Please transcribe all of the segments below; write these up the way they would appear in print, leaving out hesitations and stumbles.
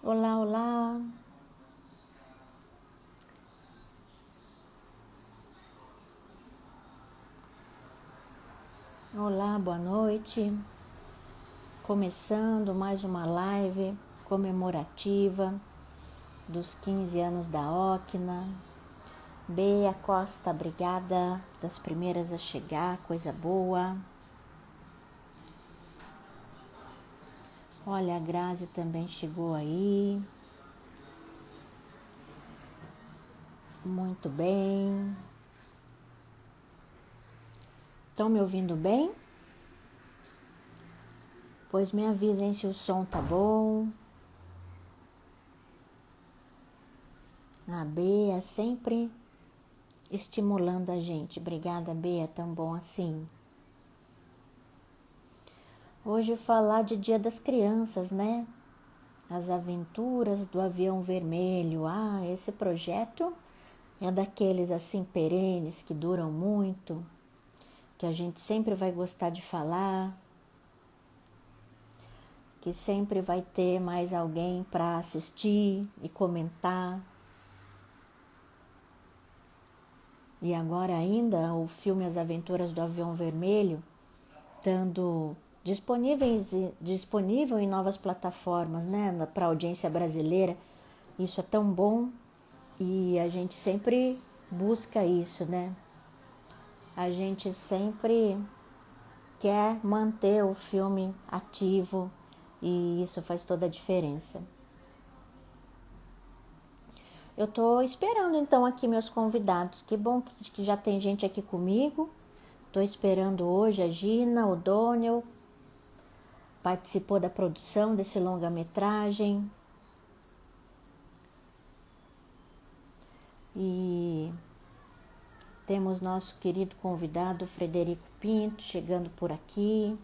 Olá, olá. Olá, boa noite. Começando mais uma live comemorativa dos 15 anos da Ocna. Bea Costa, obrigada, das primeiras a chegar, coisa boa. Olha, a Grazi também chegou aí. Muito bem. Estão me ouvindo bem? Pois me avisem se o som tá bom. A Bea sempre estimulando a gente. Obrigada, Bea, tão bom assim. Hoje falar de Dia das Crianças, né? As aventuras do avião vermelho. Ah, esse projeto é daqueles assim perenes que duram muito, que a gente sempre vai gostar de falar, que sempre vai ter mais alguém para assistir e comentar. E agora ainda o filme As Aventuras do Avião Vermelho, estando disponível em novas plataformas, né, para a audiência brasileira. Isso é tão bom e a gente sempre busca isso, né? A gente sempre quer manter o filme ativo e isso faz toda a diferença. Eu tô esperando então aqui meus convidados. Que bom que já tem gente aqui comigo. Tô esperando hoje a Gina, o Doniel, participou da produção desse longa-metragem. E temos nosso querido convidado Frederico Pinto chegando por aqui.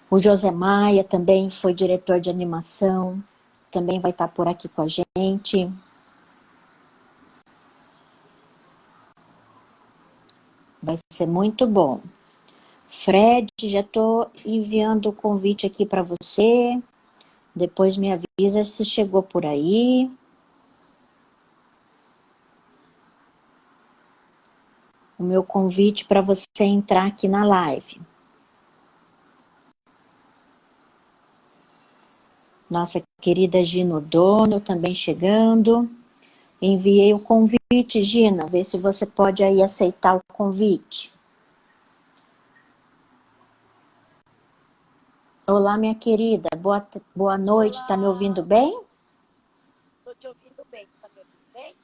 O José Maia também foi diretor de animação, também vai estar por aqui com a gente. Vai ser muito bom. Fred, já estou enviando o convite aqui para você. Depois me avisa se chegou por aí. O meu convite para você entrar aqui na live. Nossa querida Gina O'Donnell também chegando. Enviei o convite, Gina. Vê se você pode aí aceitar o convite. Olá, minha querida. Boa noite. Está me ouvindo bem? Estou te ouvindo bem. Está me ouvindo bem?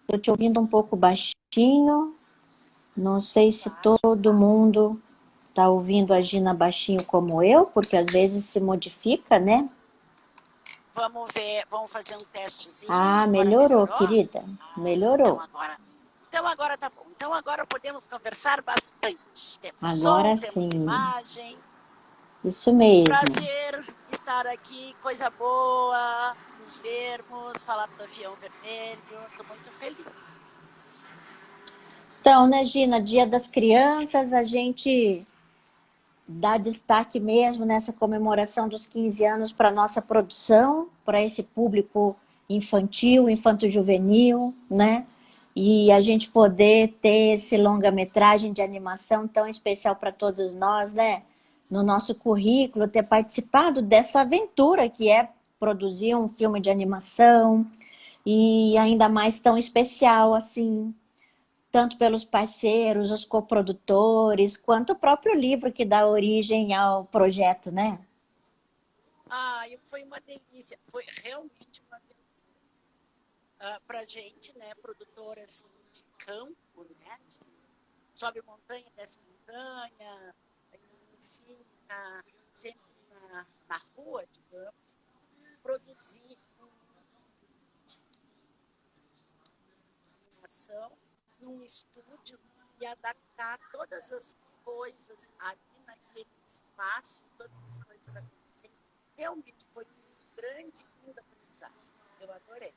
Estou te ouvindo um pouco baixinho. Não sei se todo mundo está ouvindo a Gina baixinho como eu, porque às vezes se modifica, né? Vamos ver, vamos fazer um testezinho. Ah, melhorou, querida. Melhorou. Então agora tá bom. Então agora podemos conversar bastante. Temos Agora som, temos sim. imagem. Isso mesmo. Prazer estar aqui, coisa boa, nos vermos, falar do avião vermelho. Estou muito feliz. Então, né, Gina, Dia das Crianças, a gente dá destaque mesmo nessa comemoração dos 15 anos para a nossa produção, para esse público infantil, infanto-juvenil, né? E a gente poder ter esse longa-metragem de animação tão especial para todos nós, né? No nosso currículo, ter participado dessa aventura que é produzir um filme de animação e ainda mais tão especial assim, tanto pelos parceiros, os coprodutores, quanto o próprio livro que dá origem ao projeto, né? Foi uma delícia, foi realmente uma delícia. Para a gente, né, produtora assim, de campo, né, sobe montanha, desce montanha, enfim, sempre na rua, digamos, produzir animação num estúdio e adaptar todas as coisas ali naquele espaço, todas as coisas acontecendo. Realmente foi um grande aprendizado. Eu adorei.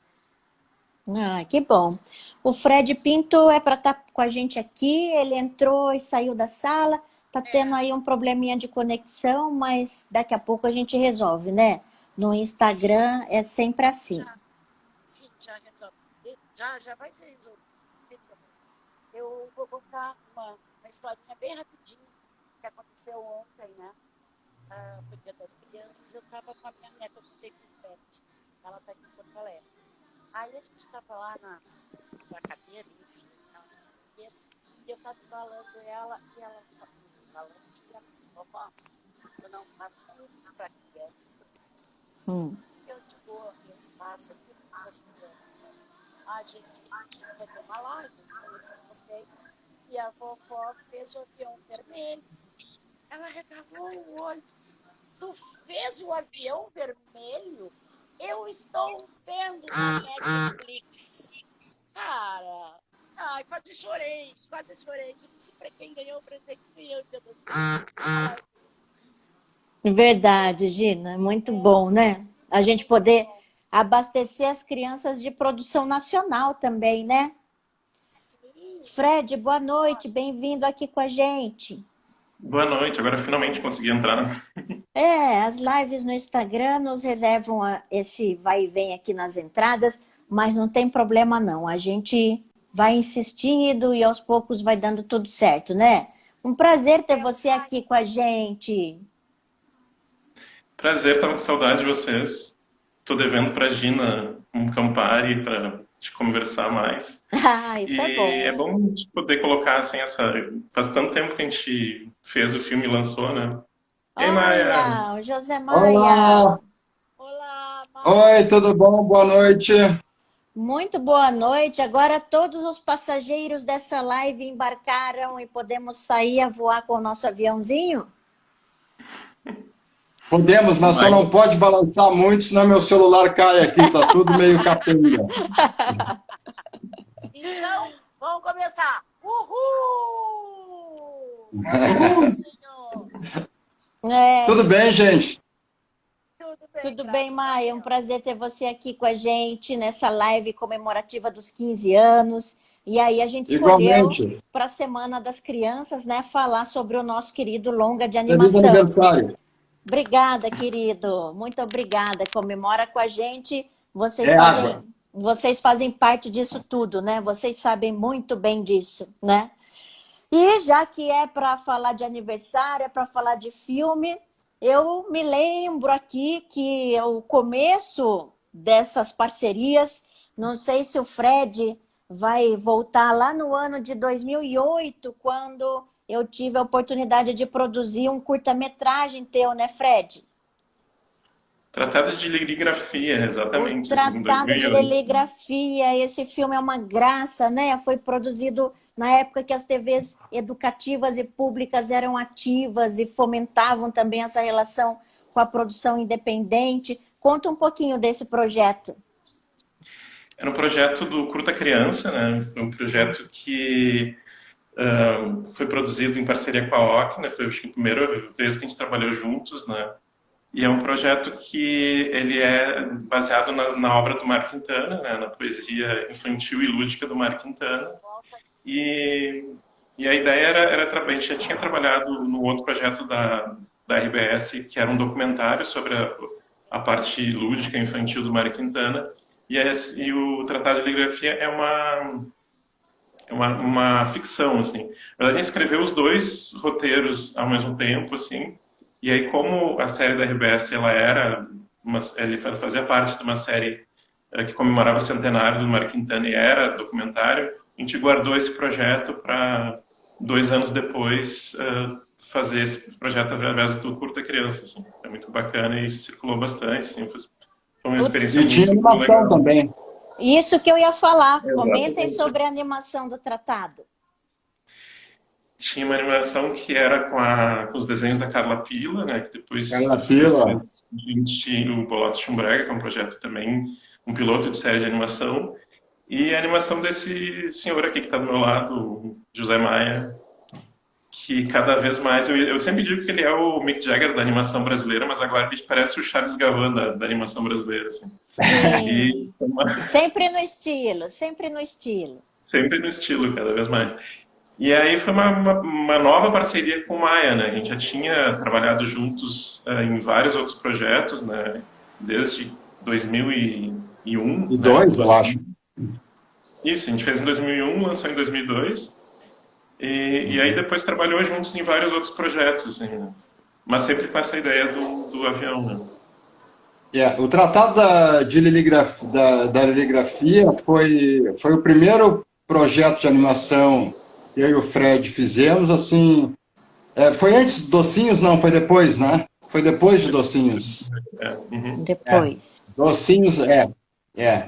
Ah, que bom. O Fred Pinto é para estar com a gente aqui, ele entrou e saiu da sala. tá tendo aí um probleminha de conexão, mas daqui a pouco a gente resolve, né? No Instagram é sempre assim. Sim, já resolve. Já vai ser resolvido. Eu vou contar uma historinha bem rapidinho que aconteceu ontem, né? Foi Dia das Crianças. Eu estava com a minha neta, eu contei com o Pet. Ela está aqui em Porto Alegre. Aí a gente estava lá na cadeira, enfim, nas brinquedos, e eu estava falando ela, e ela falando, e ela disse, vovó, eu não faço filmes para crianças. Eu digo, eu faço filmes para crianças. A gente vai ter uma live, vocês, e a vovó fez o avião vermelho. Ela regalou o olho. Tu fez o avião vermelho? Eu estou vendo na Netflix. Cara, ai, quase chorei. Para quem ganhou o presente fui eu, Dia das Crianças. Verdade, Gina, muito bom, né? A gente poder abastecer as crianças de produção nacional também, né? Sim. Fred, boa noite, bem-vindo aqui com a gente. Boa noite, agora finalmente consegui entrar. As lives no Instagram nos reservam esse vai e vem aqui nas entradas, mas não tem problema não, a gente vai insistindo e aos poucos vai dando tudo certo, né? Um prazer ter você aqui com a gente. Prazer, tava com saudade de vocês. Tô devendo pra Gina um Campari pra te conversar mais. Isso E é bom. é bom poder colocar assim essa. Faz tanto tempo que a gente fez o filme e lançou, né? E aí, Maia? Olha, o José Maia. Olá! Olá, Oi, tudo bom? Boa noite. Muito boa noite. Agora todos os passageiros dessa live embarcaram e podemos sair a voar com o nosso aviãozinho? Podemos, mas só não pode balançar muito, senão meu celular cai aqui, tá tudo meio capenga. Então, vamos começar. Uhul! Tudo bem, gente? Tudo bem, Maia? É um prazer ter você aqui com a gente nessa live comemorativa dos 15 anos. E aí a gente escolheu para a Semana das Crianças, né, falar sobre o nosso querido longa de animação. Feliz aniversário. Obrigada, querido. Muito obrigada. Comemora com a gente. Vocês fazem parte disso tudo, né? Vocês sabem muito bem disso, né? E já que é para falar de aniversário, é para falar de filme, eu me lembro aqui que o começo dessas parcerias, não sei se o Fred vai voltar lá no ano de 2008, quando eu tive a oportunidade de produzir um curta-metragem teu, né, Fred? Tratado de Lirigrafia, exatamente. O Tratado de Lirigrafia, esse filme é uma graça, né? Foi produzido na época que as TVs educativas e públicas eram ativas e fomentavam também essa relação com a produção independente. Conta um pouquinho desse projeto. Era um projeto do Curta Criança, né? Foi um projeto que foi produzido em parceria com a OC, né? Foi acho que a primeira vez que a gente trabalhou juntos, né? E é um projeto que ele é baseado na obra do Mário Quintana, né? Na poesia infantil e lúdica do Mário Quintana. E a ideia era a gente já tinha trabalhado no outro projeto da RBS, que era um documentário sobre a parte lúdica infantil do Mário Quintana. E o Tratado de Lirigrafia é uma ficção, assim. A gente escreveu os dois roteiros ao mesmo tempo, assim. E aí, como a série da RBS, ele fazia parte de uma série que comemorava o centenário do Mário Quintana e era documentário, a gente guardou esse projeto para 2 anos depois fazer esse projeto através do Curta Criança, assim. É muito bacana e circulou bastante, assim. Foi uma experiência muito legal. E tinha animação também. Isso que eu ia falar. Exatamente. Comentem sobre a animação do tratado. Tinha uma animação que era com os desenhos da Carla Pila, né? Que depois Carla Pila. fez o Boloto Chumbrega, que é um projeto também, um piloto de série de animação. E a animação desse senhor aqui que está do meu lado, o José Maia, que cada vez mais... Eu sempre digo que ele é o Mick Jagger da animação brasileira, mas agora ele parece o Charles Gavin da animação brasileira. Assim. Sempre no estilo, sempre no estilo. Sempre no estilo, cada vez mais. E aí foi uma nova parceria com o Maia, né? A gente já tinha trabalhado juntos em vários outros projetos, né? Desde 2001, E né? dois, eu acho. Isso, a gente fez em 2001, lançou em 2002, e aí depois trabalhou juntos em vários outros projetos, assim, né? Mas sempre com essa ideia do avião, né? O Tratado da Liligrafia foi o primeiro projeto de animação que eu e o Fred fizemos, assim, foi antes de Docinhos, não, foi depois, né? Foi depois de Docinhos. Depois. Docinhos,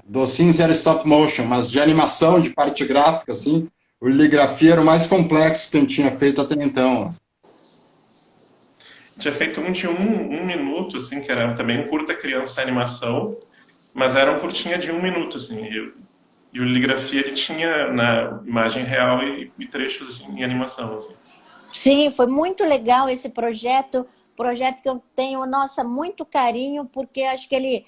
Docinhos era stop motion, mas de animação, de parte gráfica, assim, o Liligrafia era o mais complexo que a gente tinha feito até então. Tinha feito um de um minuto, assim, que era também um curta criança animação, mas era um curtinha de 1 minuto, assim, e o Liligrafia, ele tinha na imagem real e trechos em animação, assim. Sim, foi muito legal esse projeto que eu tenho, nossa, muito carinho, porque acho que ele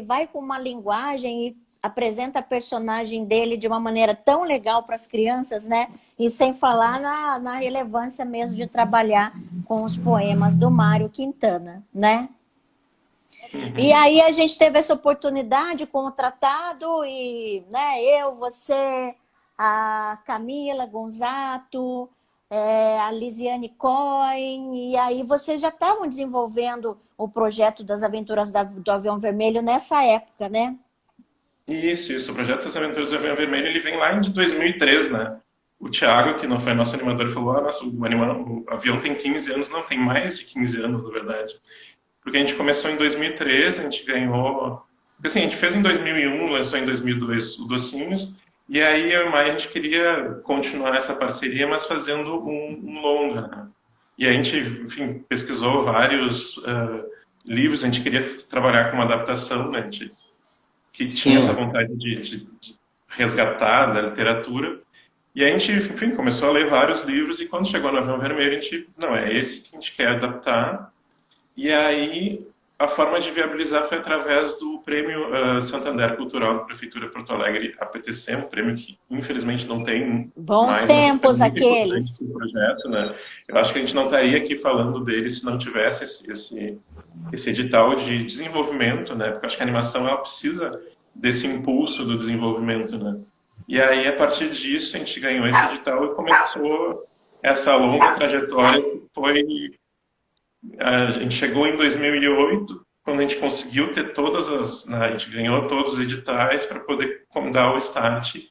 vai com uma linguagem e apresenta a personagem dele de uma maneira tão legal para as crianças, né? E sem falar na relevância mesmo de trabalhar com os poemas do Mário Quintana, né? E aí a gente teve essa oportunidade com o tratado e, né, eu, você, a Camila Gonzato, a Lisiane Cohen, e aí vocês já estavam desenvolvendo o projeto das Aventuras do Avião Vermelho nessa época, né? Isso. O projeto das Aventuras do Avião Vermelho, ele vem lá de 2003, né? O Thiago, que não foi nosso animador, falou, nossa, o avião tem 15 anos, não, tem mais de 15 anos, na verdade. Porque a gente começou em 2013, a gente ganhou... Assim, a gente fez em 2001, lançou em 2002 o Docinhos, e aí eu e o Maia, a gente queria continuar essa parceria, mas fazendo um longa, né? E a gente, enfim, pesquisou vários livros, a gente queria trabalhar com uma adaptação, né? Que tinha essa vontade de resgatar da literatura. E a gente, enfim, começou a ler vários livros, e quando chegou no Avião Vermelho, a gente, não, é esse que a gente quer adaptar. E aí, a forma de viabilizar foi através do Prêmio Santander Cultural da Prefeitura de Porto Alegre, APTC, um prêmio que, infelizmente, não tem bons mais, tempos aqueles. Projeto, né? Eu acho que a gente não estaria aqui falando dele se não tivesse esse edital de desenvolvimento, né? Porque eu acho que a animação, ela precisa desse impulso do desenvolvimento, né? E aí, a partir disso, a gente ganhou esse edital e começou essa longa trajetória que foi... A gente chegou em 2008, quando a gente conseguiu ter a gente ganhou todos os editais para poder dar o start.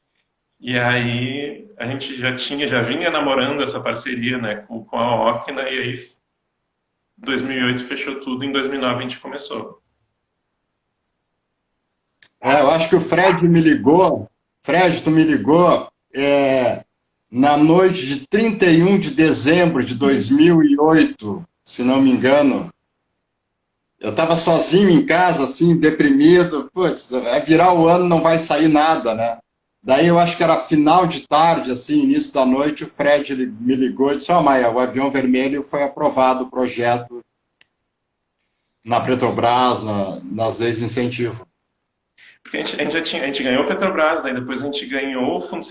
E aí a gente já vinha namorando essa parceria, né, com a Ocna, e aí 2008 fechou tudo, em 2009 a gente começou. Eu acho que o Fred me ligou. Fred, tu me ligou na noite de 31 de dezembro de 2008, se não me engano. Eu estava sozinho em casa, assim, deprimido. Putz, vai virar o ano, não vai sair nada, né? Daí eu acho que era final de tarde, assim, início da noite, o Fred me ligou e disse, Maia, o Avião Vermelho foi aprovado o projeto na Petrobras, nas leis de incentivo. Porque a gente ganhou o Petrobras, daí depois a gente ganhou o Fundo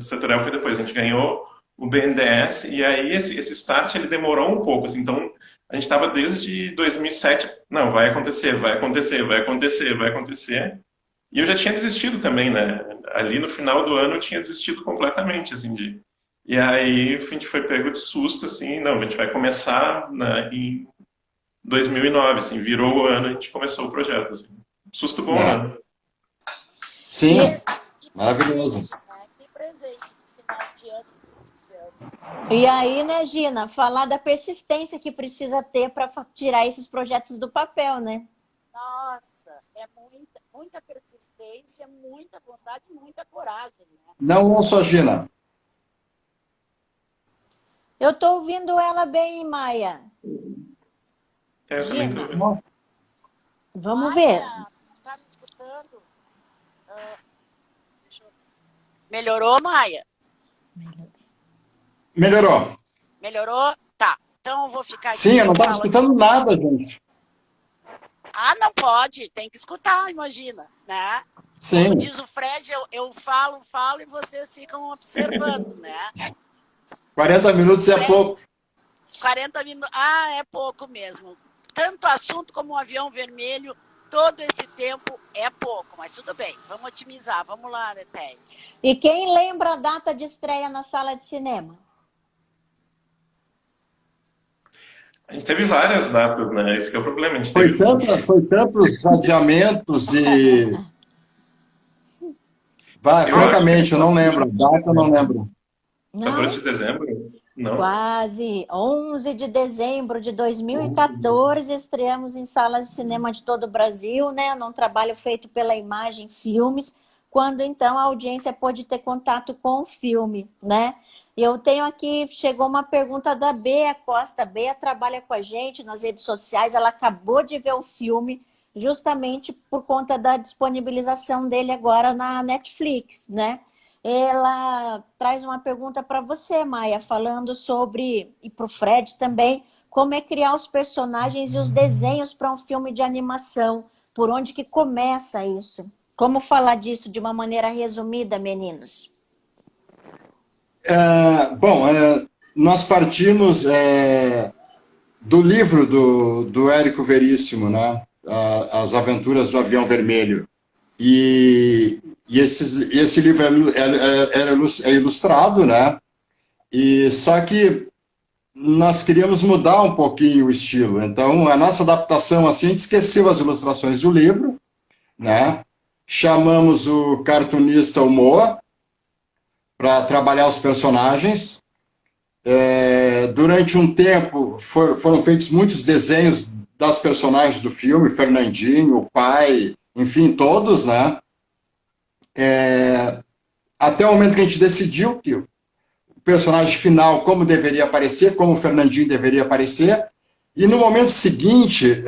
Setorial foi depois, a gente ganhou o BNDES, e aí esse start ele demorou um pouco, assim, então a gente estava desde 2007, não, vai acontecer, e eu já tinha desistido também, né, ali no final do ano eu tinha desistido completamente, assim, e aí a gente foi pego de susto, assim, não, a gente vai começar, né, em 2009, assim, virou o ano, a gente começou o projeto, assim. Susto bom, né? Sim, maravilhoso. Que presente de final de ano. E aí, né, Gina, falar da persistência que precisa ter para tirar esses projetos do papel, né? Nossa, é muita persistência, muita vontade, muita coragem, né? Não ouço a Gina. Eu estou ouvindo ela bem, Maia. Eu também tô ouvindo. Nossa. Vamos Maia, ver. tá me escutando? Melhorou, Maia? Melhorou. Melhorou? Tá. Então eu vou ficar aqui. Sim, eu não estava escutando nada, gente. Ah, não pode, tem que escutar, imagina, né? Sim. Como diz o Fred, eu falo e vocês ficam observando, né? 40 minutos é pouco. 40 minutos, é pouco mesmo. Tanto assunto como o avião vermelho, todo esse tempo é pouco, mas tudo bem, vamos otimizar, vamos lá, Netéia. E quem lembra a data de estreia na sala de cinema? A gente teve várias datas, né? Esse que é o problema. A gente teve... Foi tantos adiamentos e... Francamente, eu não lembro. Data eu não lembro. 14 de dezembro? Não. Quase. 11 de dezembro de 2014, estreamos em salas de cinema de todo o Brasil, né? Num trabalho feito pela Imagem Filmes, quando então a audiência pôde ter contato com o filme, né? E eu tenho aqui, chegou uma pergunta da Bea Costa. A Bea trabalha com a gente nas redes sociais, ela acabou de ver o filme justamente por conta da disponibilização dele agora na Netflix, né? Ela traz uma pergunta para você, Maia, falando sobre, e para o Fred também, como é criar os personagens e os desenhos para um filme de animação. Por onde que começa isso? Como falar disso de uma maneira resumida, meninos? Nós partimos do livro do Érico Veríssimo, né? As Aventuras do Avião Vermelho. E esse livro é ilustrado, né? E só que nós queríamos mudar um pouquinho o estilo. Então, a nossa adaptação, assim, a gente esqueceu as ilustrações do livro, né? Chamamos o cartunista o Moa para trabalhar os personagens. Durante um tempo, foram feitos muitos desenhos das personagens do filme, Fernandinho, o pai, enfim, todos, né? Até o momento que a gente decidiu que o personagem final, como deveria aparecer, como o Fernandinho deveria aparecer, e no momento seguinte,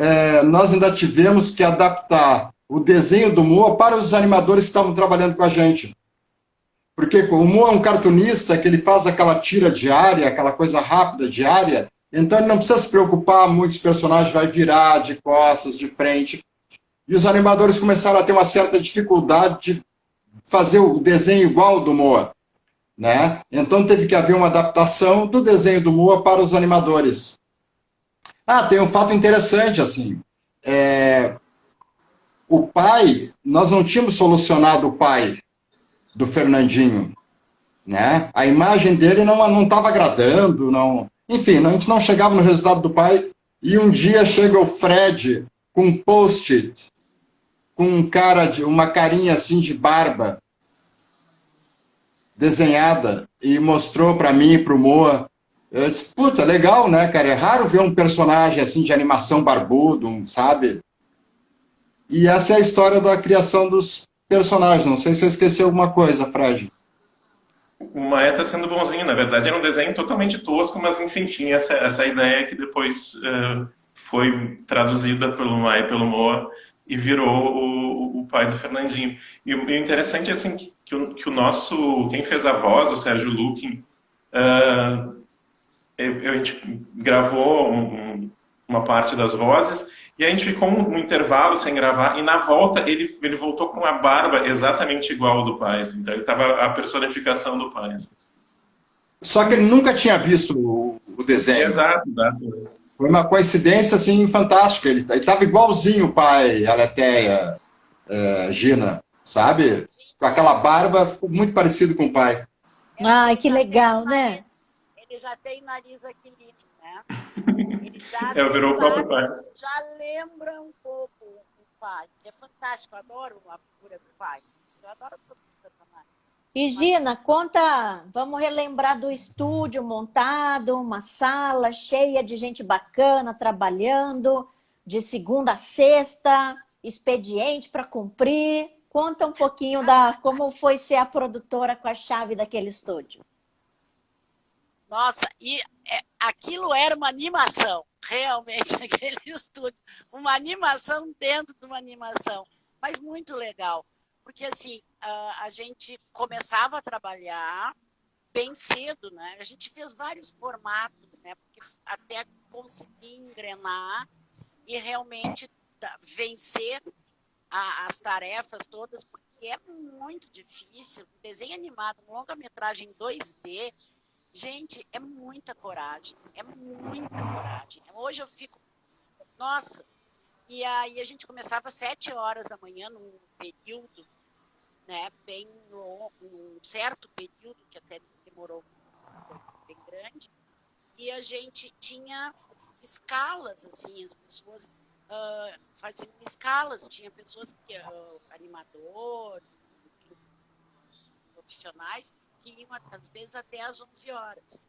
nós ainda tivemos que adaptar o desenho do Moa para os animadores que estavam trabalhando com a gente. Porque o Moa é um cartunista que ele faz aquela tira diária, aquela coisa rápida diária, então ele não precisa se preocupar, muitos personagens vai virar de costas, de frente. E os animadores começaram a ter uma certa dificuldade de fazer o desenho igual ao do Moa, né? Então teve que haver uma adaptação do desenho do Moa para os animadores. Tem um fato interessante, assim, o pai, nós não tínhamos solucionado o pai do Fernandinho, né? A imagem dele não estava agradando, não... Enfim, a gente não chegava no resultado do pai, e um dia chega o Fred com um post-it, com uma carinha assim de barba desenhada, e mostrou para mim e para o Moa. Eu disse, puta, legal, né, cara? É raro ver um personagem assim de animação barbudo, sabe? E essa é a história da criação dos personagens. Não sei se eu esqueci alguma coisa, Fred. O Maia está sendo bonzinho, na verdade era um desenho totalmente tosco, mas enfim, tinha essa ideia que depois foi traduzida pelo Maia e pelo Moa e virou o pai do Fernandinho. E o interessante é assim, que o nosso, quem fez a voz, o Sérgio Lukin, a gente gravou uma parte das vozes e a gente ficou um intervalo sem gravar, e na volta ele voltou com a barba exatamente igual ao do pai. Então ele estava a personificação do pai. Só que ele nunca tinha visto o desenho. Exato. Foi uma coincidência assim, fantástica. Ele estava igualzinho o pai, a Letéia, Gina, sabe? Com aquela barba, ficou muito parecido com o pai. Ai, que legal, né? Ele já tem nariz aquilino, né? Ele já virou o próprio pai. Já lembra um pouco o pai. É fantástico, eu adoro a figura do pai. Eu adoro todos os personagens. E Gina, conta, vamos relembrar do estúdio montado, uma sala cheia de gente bacana trabalhando, de segunda a sexta, expediente para cumprir. Conta um pouquinho como foi ser a produtora com a chave daquele estúdio. Nossa, e aquilo era uma animação, realmente, aquele estúdio. Uma animação dentro de uma animação, mas muito legal. Porque, assim, a gente começava a trabalhar bem cedo, né? A gente fez vários formatos, né? Porque até conseguir engrenar e realmente vencer as tarefas todas, porque é muito difícil. Um desenho animado, um longa-metragem 2D, gente, é muita coragem. É muita coragem. Hoje eu fico, nossa, e aí a gente começava às 7 horas da manhã, num período, né, bem num certo período, que até demorou bem grande, e a gente tinha escalas, assim, as pessoas faziam escalas, tinha pessoas que, animadores, enfim, profissionais, que iam às vezes até às 11 horas.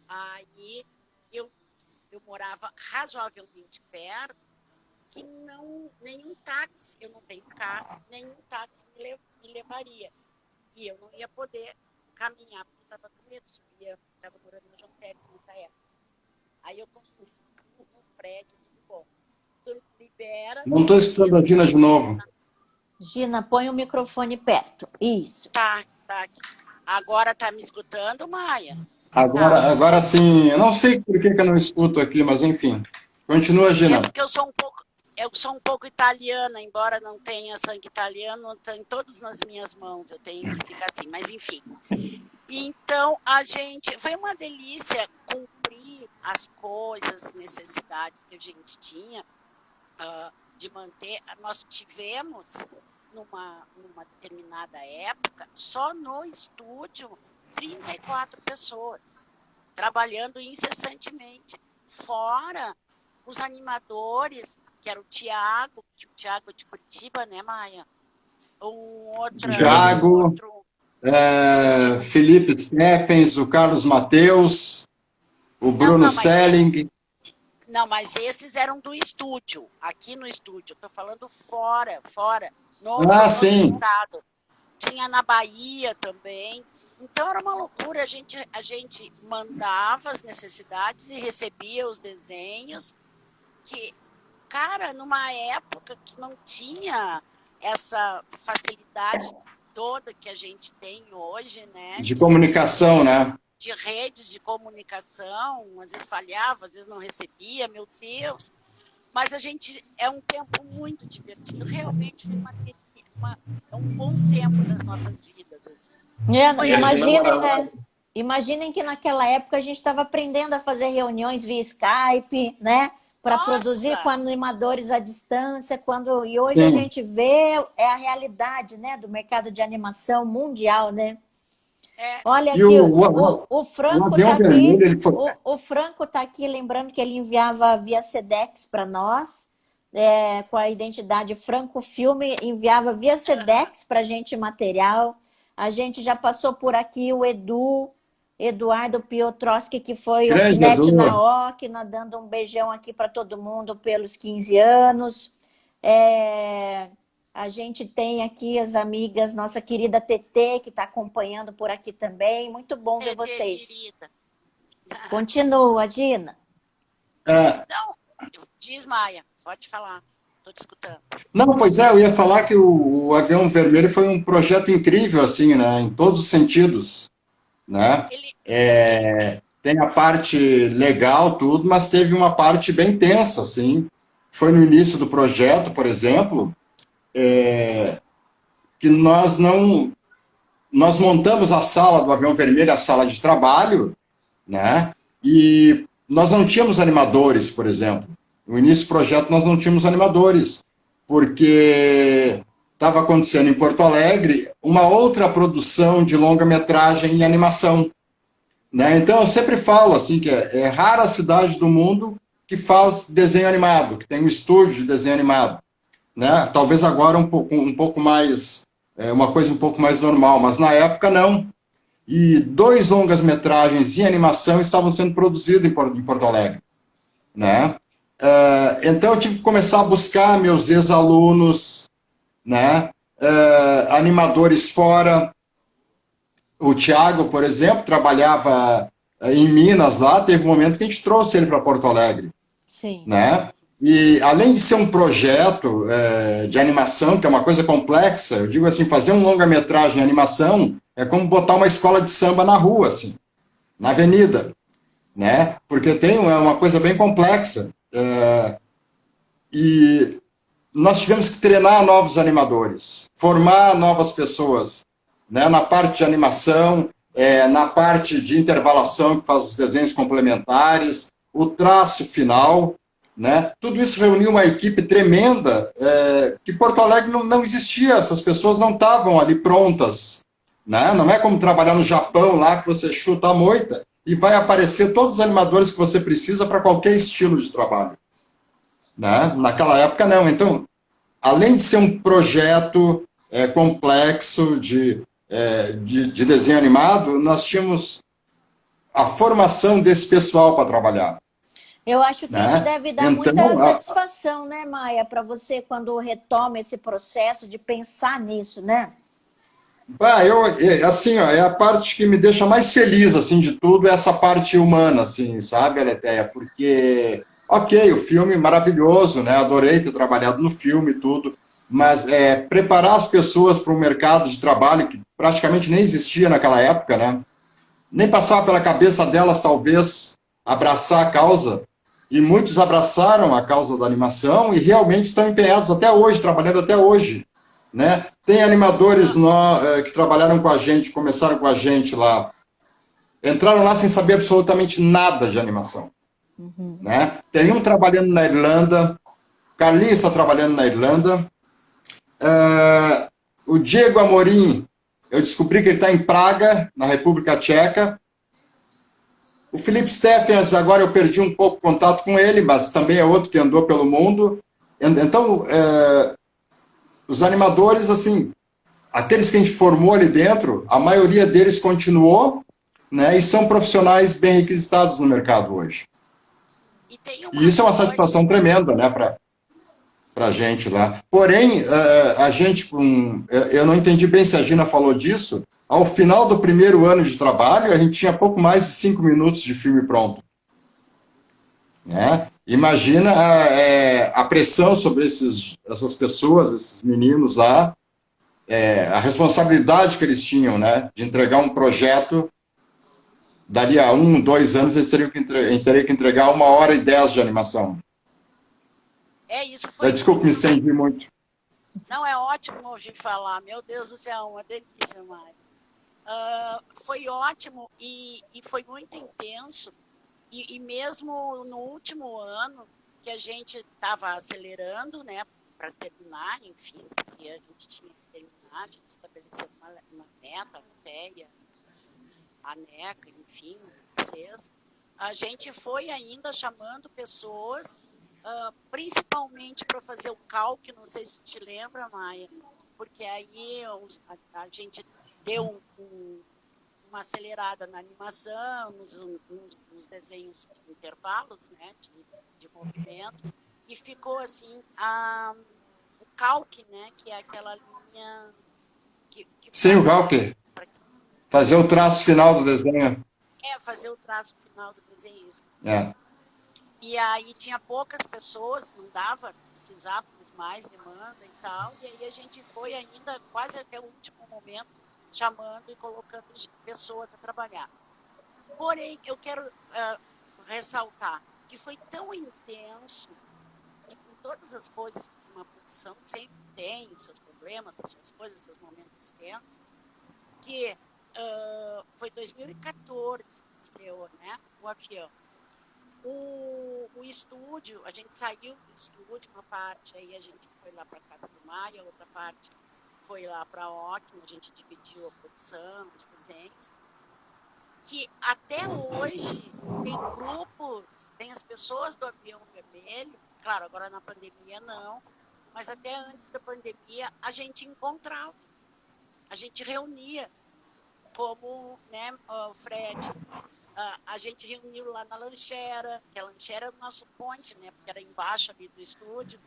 Aí eu morava razoavelmente perto, que nenhum táxi, eu não tenho carro, nenhum táxi me levaria. E eu não ia poder caminhar, porque eu estava com medo, estava morando na João Teles nessa época. Aí eu concluí com o Fred, tudo bom. Tu libera... Não estou escutando a Gina de novo. Gina, põe o microfone perto. Isso. Tá aqui. Agora tá me escutando, Maia? Agora sim, eu não sei por que eu não escuto aqui, mas enfim. Continua, Gina. É porque eu sou um pouco italiana, embora não tenha sangue italiano, tem todos nas minhas mãos, eu tenho que ficar assim, mas enfim. Então, foi uma delícia cumprir as coisas, necessidades que a gente tinha de manter. Nós tivemos, numa determinada época, só no estúdio, 34 pessoas, trabalhando incessantemente, fora os animadores, que era o Tiago de Curitiba, né, Maia? Tiago, Felipe Steffens, o Carlos Mateus, o Bruno Selling. Não, mas esses eram do estúdio, aqui no estúdio. Estou falando fora, no estado. Tinha na Bahia também. Então era uma loucura. A gente mandava as necessidades e recebia os desenhos. Que, cara, numa época que não tinha essa facilidade toda que a gente tem hoje, né? De comunicação, né? De redes de comunicação, às vezes falhava, às vezes não recebia, meu Deus. Mas é um tempo muito divertido. Realmente foi um bom tempo das nossas vidas. Assim. Imaginem, né? Imaginem que naquela época a gente estava aprendendo a fazer reuniões via Skype, né? Para produzir com animadores à distância. E hoje a gente vê a realidade, né, do mercado de animação mundial, né? Olha aqui, o Franco está aqui. O Franco está aqui, lembrando que ele enviava via Sedex para nós, com a identidade Franco Filme, enviava via Sedex para a gente material. A gente já passou por aqui o Eduardo Piotrowski, que foi o Alfinete na Ocna, dando um beijão aqui para todo mundo pelos 15 anos. A gente tem aqui as amigas, nossa querida TT, que está acompanhando por aqui também. Muito bom ver vocês. Querida. Continua, Gina. Não, diz, Maia, pode falar. Estou te escutando. Não, pois eu ia falar que o Avião Vermelho foi um projeto incrível, assim, né? Em todos os sentidos. Né? Tem a parte legal, tudo, mas teve uma parte bem tensa, assim. Foi no início do projeto, por exemplo, que nós montamos a sala do Avião Vermelho, a sala de trabalho, né? E nós não tínhamos animadores, por exemplo. No início do projeto nós não tínhamos animadores, porque estava acontecendo em Porto Alegre uma outra produção de longa-metragem em animação. Né? Então, eu sempre falo assim, que é rara a cidade do mundo que faz desenho animado, que tem um estúdio de desenho animado. Né? Talvez agora um pouco mais, uma coisa um pouco mais normal, mas na época não. E 2 longas-metragens em animação estavam sendo produzidos em Porto Alegre. Né? Então, eu tive que começar a buscar meus ex-alunos, né? Animadores fora. O Tiago, por exemplo, trabalhava em Minas lá, teve um momento que a gente trouxe ele para Porto Alegre. Sim. Né? E além de ser um projeto de animação, que é uma coisa complexa, eu digo assim, fazer um longa-metragem em animação é como botar uma escola de samba na rua, assim, na avenida, né? Porque tem uma coisa bem complexa. E nós tivemos que treinar novos animadores, formar novas pessoas, né? Na parte de animação, na parte de intervalação, que faz os desenhos complementares, o traço final, né? Tudo isso reuniu uma equipe tremenda, que Porto Alegre não existia, essas pessoas não estavam ali prontas, né? Não é como trabalhar no Japão, lá que você chuta a moita e vai aparecer todos os animadores que você precisa para qualquer estilo de trabalho. Né? Naquela época, não. Então, além de ser um projeto complexo de desenho animado, nós tínhamos a formação desse pessoal para trabalhar. Eu acho que né? isso deve dar Então, muita satisfação, né, Maia, para você quando retoma esse processo de pensar nisso, né? Assim, ó, é a parte que me deixa mais feliz, assim, de tudo, é essa parte humana, assim, sabe, Aletheia? Porque, ok, o filme maravilhoso, né? Adorei ter trabalhado no filme e tudo, mas preparar as pessoas para um mercado de trabalho que praticamente nem existia naquela época, né? Nem passava pela cabeça delas, talvez, abraçar a causa, e muitos abraçaram a causa da animação e realmente estão empenhados até hoje, trabalhando até hoje. Né? Tem animadores que trabalharam com a gente, começaram com a gente lá, entraram lá sem saber absolutamente nada de animação. Né? Tem um trabalhando na Irlanda, Carlinhos está trabalhando na Irlanda, o Diego Amorim, eu descobri que ele está em Praga, na República Tcheca. O Felipe Steffens, agora eu perdi um pouco o contato com ele, mas também é outro que andou pelo mundo. Então, os animadores, assim, aqueles que a gente formou ali dentro, a maioria deles continuou, né, e são profissionais bem requisitados no mercado hoje. E isso é uma satisfação tremenda, né, para a gente lá. Porém, a gente, eu não entendi bem se a Gina falou disso, ao final do primeiro ano de trabalho, a gente tinha pouco mais de 5 minutos de filme pronto. Né? Imagina a pressão sobre essas pessoas, esses meninos lá, a responsabilidade que eles tinham, né, de entregar um projeto. Dali a 1, 2 anos, eles teriam que entregar 1h10 de animação. Isso foi. Desculpa, me estendi muito. Não, é ótimo ouvir falar. Meu Deus do céu, uma delícia, Mário. Foi ótimo e foi muito intenso. E mesmo no último ano, que a gente estava acelerando, né, para terminar, enfim, porque a gente tinha que terminar, a gente estabeleceu uma meta, a NECA, enfim, vocês, a gente foi ainda chamando pessoas, principalmente para fazer o calque, não sei se te lembra, Maia, porque aí a gente deu uma acelerada na animação, nos desenhos de intervalos, né, de movimentos, e ficou assim o calque, né, que é aquela linha que sim, o calque. Fazer o traço final do desenho. Fazer o traço final do desenho. E aí tinha poucas pessoas, não dava, precisávamos mais demanda e tal, e aí a gente foi ainda quase até o último momento chamando e colocando pessoas a trabalhar. Porém, eu quero ressaltar que foi tão intenso, e com todas as coisas que uma produção sempre tem, os seus problemas, as suas coisas, os seus momentos tensos, que foi 2014 que estreou, né, o avião. O estúdio, a gente saiu do estúdio, uma parte, aí a gente foi lá para a Casa do Mar, e a outra parte foi lá para a Ótima, a gente dividiu a produção, os desenhos, que até hoje tem grupos, tem as pessoas do Avião Vermelho, claro, agora na pandemia não, mas até antes da pandemia a gente encontrava, a gente reunia, como, né, o Fred, a gente reuniu lá na Lanchera, que a Lanchera era o nosso ponte, né, porque era embaixo ali do estúdio.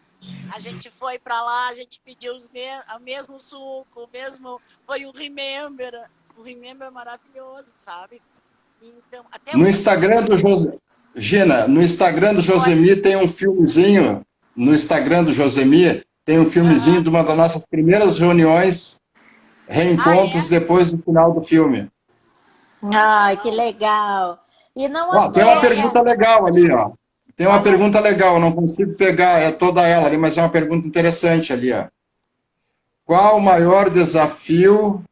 A gente foi para lá, a gente pediu o mesmo suco, foi o Remember. O Remember é maravilhoso, sabe? Então, até no Instagram do Gina, no Instagram do Josemir tem um filmezinho, no Instagram do Josemir tem um filmezinho de uma das nossas primeiras reuniões, reencontros depois do final do filme. Ai, que legal. E não tem uma pergunta legal ali, ó. Tem uma pergunta legal, eu não consigo pegar toda ela ali, mas é uma pergunta interessante ali, ó. Qual o maior desafio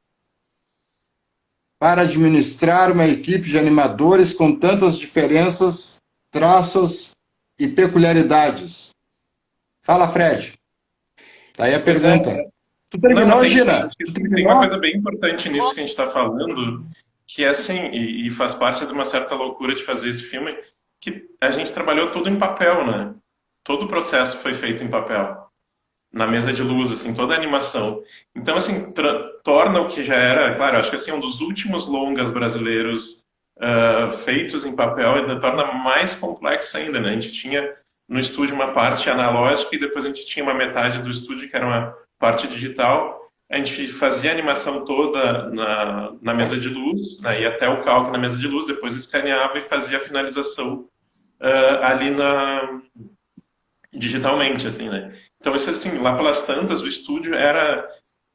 para administrar uma equipe de animadores com tantas diferenças, traços e peculiaridades? Fala, Fred. Tá aí a Pois pergunta. é. Tu terminou, Não, Gina? Tu tem terminou? uma coisa bem importante nisso que a gente está falando, que é assim, e faz parte de uma certa loucura de fazer esse filme, que a gente trabalhou tudo em papel, né? Todo o processo foi feito em papel, na mesa de luz, assim, toda a animação. Então, assim, torna o que já era, claro, acho que assim, um dos últimos longas brasileiros feitos em papel, ainda torna mais complexo ainda, né? A gente tinha no estúdio uma parte analógica e depois a gente tinha uma metade do estúdio que era uma parte digital. A gente fazia a animação toda na mesa de luz, né? Ia até o calque na mesa de luz, depois escaneava e fazia a finalização ali digitalmente, assim, né? Então, isso assim, lá pelas tantas, o estúdio era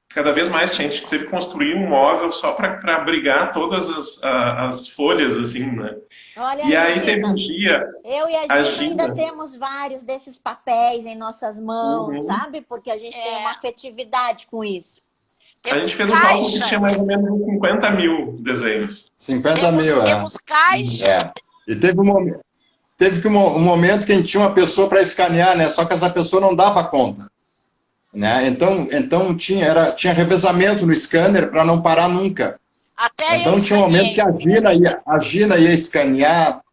cada vez mais, a gente teve que construir um móvel só para abrigar todas as folhas, assim, né? Olha E aí Gina, teve um dia, eu e a a Gina ainda Gina, temos vários desses papéis em nossas mãos, uhum, sabe? Porque a gente tem uma afetividade com isso. a Temos gente fez um cálculo que tinha mais ou caixas. menos uns 50 mil desenhos. 50 mil, Temos caixas. E teve um momento que a gente tinha uma pessoa para escanear, né? Só que essa pessoa não dava conta, né? Então tinha revezamento no scanner para não parar nunca. Até Então eu tinha um momento que escaneei. a Gina ia escanear,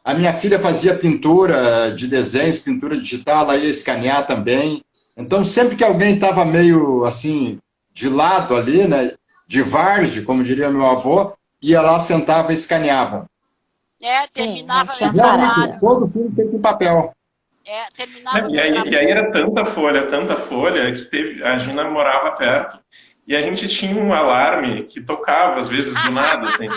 a minha filha fazia pintura de desenhos, pintura digital, ela ia escanear também. Então sempre que alguém estava meio assim de lado ali, né? De várzea, como diria meu avô, ia lá, sentava e escaneava. Sim, Terminava não meu tinha Realmente, parada. trabalho. todo filme tem que papel. Terminava E meu aí, trabalho. era tanta folha, que a Gina morava perto. E a gente tinha um alarme que tocava, às vezes, do nada, assim.